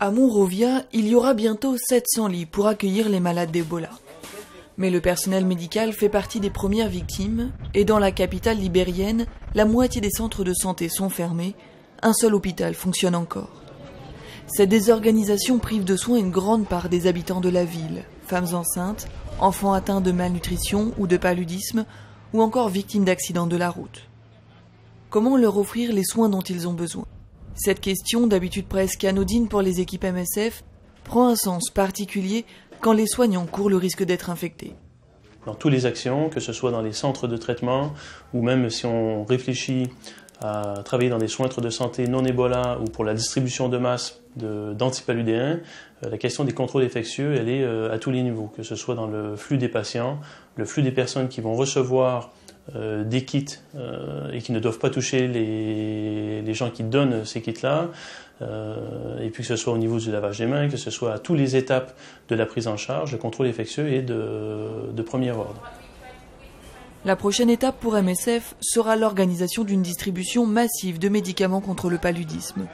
À Monrovia, il y aura bientôt 700 lits pour accueillir les malades d'Ebola. Mais le personnel médical fait partie des premières victimes et dans la capitale libérienne, la moitié des centres de santé sont fermés, un seul hôpital fonctionne encore. Cette désorganisation prive de soins une grande part des habitants de la ville, femmes enceintes, enfants atteints de malnutrition ou de paludisme ou encore victimes d'accidents de la route. Comment leur offrir les soins dont ils ont besoin ? Cette question, d'habitude presque anodine pour les équipes MSF, prend un sens particulier quand les soignants courent le risque d'être infectés. Dans toutes les actions, que ce soit dans les centres de traitement ou même si on réfléchit à travailler dans des centres de santé non Ebola ou pour la distribution de masse d'antipaludéens, la question des contrôles infectieux, elle est à tous les niveaux, que ce soit dans le flux des patients, le flux des personnes qui vont recevoir des kits et qui ne doivent pas toucher les gens qui donnent ces kits-là, et puis que ce soit au niveau du lavage des mains, que ce soit à toutes les étapes de la prise en charge, le contrôle infectieux est de premier ordre. La prochaine étape pour MSF sera l'organisation d'une distribution massive de médicaments contre le paludisme.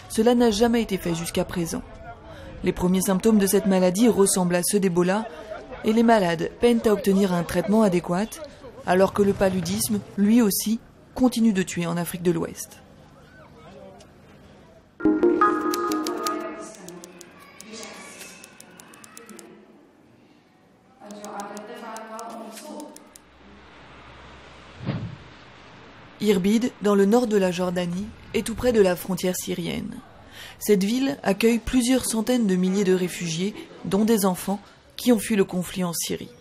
Cela n'a jamais été fait jusqu'à présent. Les premiers symptômes de cette maladie ressemblent à ceux d'Ebola et les malades peinent à obtenir un traitement adéquat, alors que le paludisme, lui aussi, continue de tuer en Afrique de l'Ouest. Irbid, dans le nord de la Jordanie, est tout près de la frontière syrienne. Cette ville accueille plusieurs centaines de milliers de réfugiés, dont des enfants, qui ont fui le conflit en Syrie.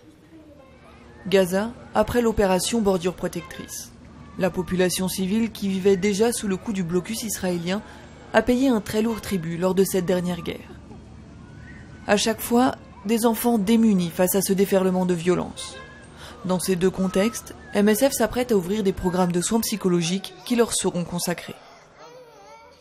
Gaza, après l'opération Bordure Protectrice. La population civile, qui vivait déjà sous le coup du blocus israélien, a payé un très lourd tribut lors de cette dernière guerre. À chaque fois, des enfants démunis face à ce déferlement de violence. Dans ces deux contextes, MSF s'apprête à ouvrir des programmes de soins psychologiques qui leur seront consacrés.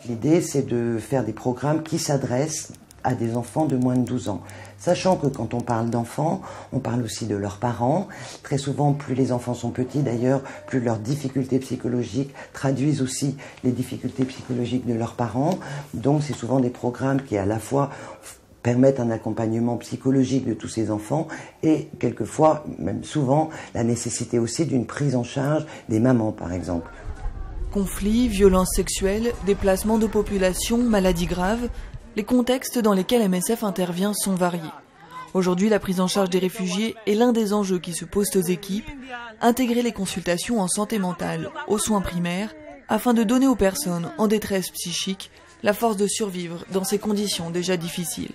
L'idée, c'est de faire des programmes qui s'adressent à des enfants de moins de 12 ans. Sachant que quand on parle d'enfants, on parle aussi de leurs parents. Très souvent, plus les enfants sont petits d'ailleurs, plus leurs difficultés psychologiques traduisent aussi les difficultés psychologiques de leurs parents. Donc c'est souvent des programmes qui à la fois permettent un accompagnement psychologique de tous ces enfants et quelquefois, même souvent, la nécessité aussi d'une prise en charge des mamans par exemple. Conflits, violences sexuelles, déplacements de population, maladies graves, les contextes dans lesquels MSF intervient sont variés. Aujourd'hui, la prise en charge des réfugiés est l'un des enjeux qui se posent aux équipes, intégrer les consultations en santé mentale aux soins primaires, afin de donner aux personnes en détresse psychique la force de survivre dans ces conditions déjà difficiles.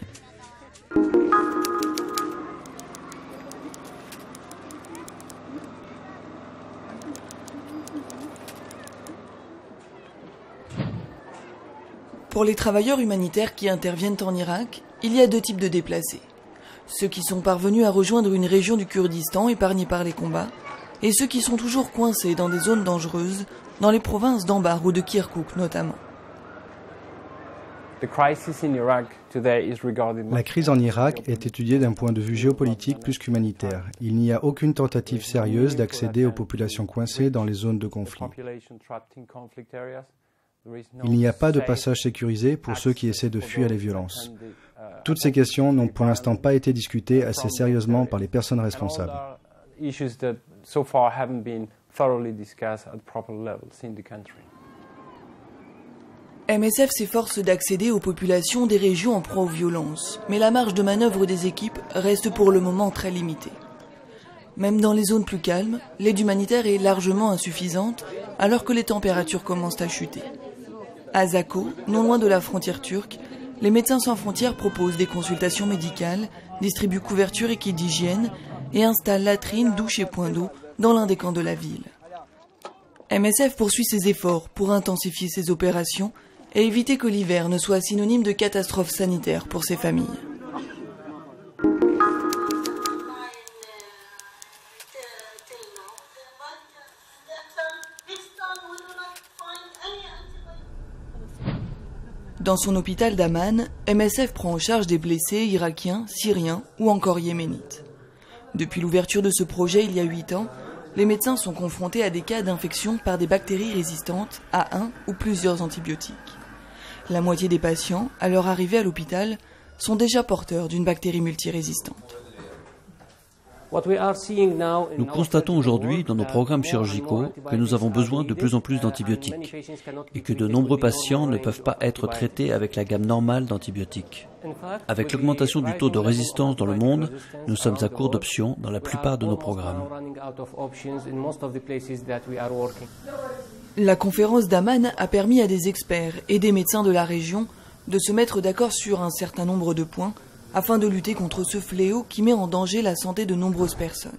Pour les travailleurs humanitaires qui interviennent en Irak, il y a deux types de déplacés. Ceux qui sont parvenus à rejoindre une région du Kurdistan épargnée par les combats, et ceux qui sont toujours coincés dans des zones dangereuses, dans les provinces d'Anbar ou de Kirkouk notamment. La crise en Irak est étudiée d'un point de vue géopolitique plus qu'humanitaire. Il n'y a aucune tentative sérieuse d'accéder aux populations coincées dans les zones de conflit. Il n'y a pas de passage sécurisé pour ceux qui essaient de fuir les violences. Toutes ces questions n'ont pour l'instant pas été discutées assez sérieusement par les personnes responsables. MSF s'efforce d'accéder aux populations des régions en proie aux violences, mais la marge de manœuvre des équipes reste pour le moment très limitée. Même dans les zones plus calmes, l'aide humanitaire est largement insuffisante alors que les températures commencent à chuter. À Zako, non loin de la frontière turque, les Médecins sans frontières proposent des consultations médicales, distribuent couvertures et kits d'hygiène et installent latrines, douches et points d'eau dans l'un des camps de la ville. MSF poursuit ses efforts pour intensifier ses opérations et éviter que l'hiver ne soit synonyme de catastrophe sanitaire pour ces familles. Dans son hôpital d'Amman, MSF prend en charge des blessés irakiens, syriens ou encore yéménites. Depuis l'ouverture de ce projet il y a 8 ans, les médecins sont confrontés à des cas d'infection par des bactéries résistantes à un ou plusieurs antibiotiques. La moitié des patients, à leur arrivée à l'hôpital, sont déjà porteurs d'une bactérie multirésistante. Nous constatons aujourd'hui dans nos programmes chirurgicaux que nous avons besoin de plus en plus d'antibiotiques et que de nombreux patients ne peuvent pas être traités avec la gamme normale d'antibiotiques. Avec l'augmentation du taux de résistance dans le monde, nous sommes à court d'options dans la plupart de nos programmes. La conférence d'Amman a permis à des experts et des médecins de la région de se mettre d'accord sur un certain nombre de points afin de lutter contre ce fléau qui met en danger la santé de nombreuses personnes.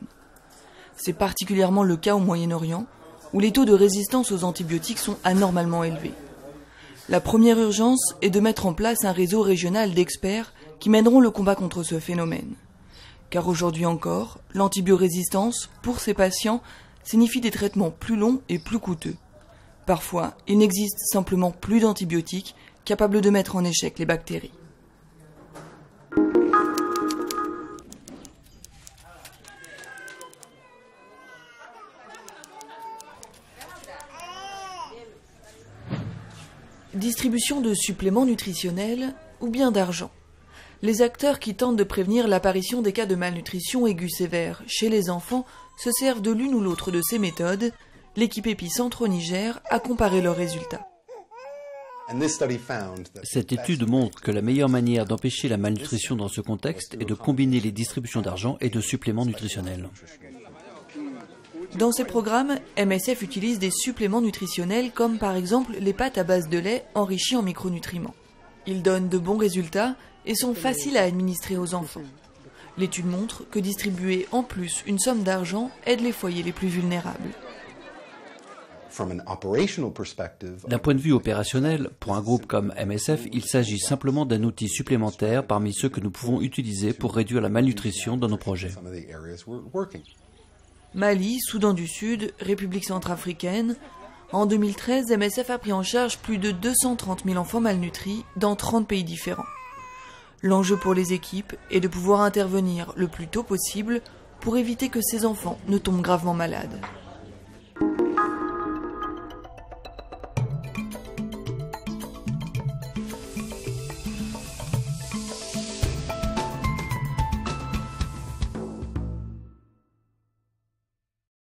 C'est particulièrement le cas au Moyen-Orient, où les taux de résistance aux antibiotiques sont anormalement élevés. La première urgence est de mettre en place un réseau régional d'experts qui mèneront le combat contre ce phénomène. Car aujourd'hui encore, l'antibiorésistance, pour ces patients, signifie des traitements plus longs et plus coûteux. Parfois, il n'existe simplement plus d'antibiotiques capables de mettre en échec les bactéries. Distribution de suppléments nutritionnels ou bien d'argent. Les acteurs qui tentent de prévenir l'apparition des cas de malnutrition aiguë sévère chez les enfants se servent de l'une ou l'autre de ces méthodes. L'équipe Épicentre au Niger a comparé leurs résultats. Cette étude montre que la meilleure manière d'empêcher la malnutrition dans ce contexte est de combiner les distributions d'argent et de suppléments nutritionnels. Dans ces programmes, MSF utilise des suppléments nutritionnels comme par exemple les pâtes à base de lait enrichies en micronutriments. Ils donnent de bons résultats et sont faciles à administrer aux enfants. L'étude montre que distribuer en plus une somme d'argent aide les foyers les plus vulnérables. D'un point de vue opérationnel, pour un groupe comme MSF, il s'agit simplement d'un outil supplémentaire parmi ceux que nous pouvons utiliser pour réduire la malnutrition dans nos projets. Mali, Soudan du Sud, République centrafricaine. En 2013, MSF a pris en charge plus de 230 000 enfants malnutris dans 30 pays différents. L'enjeu pour les équipes est de pouvoir intervenir le plus tôt possible pour éviter que ces enfants ne tombent gravement malades.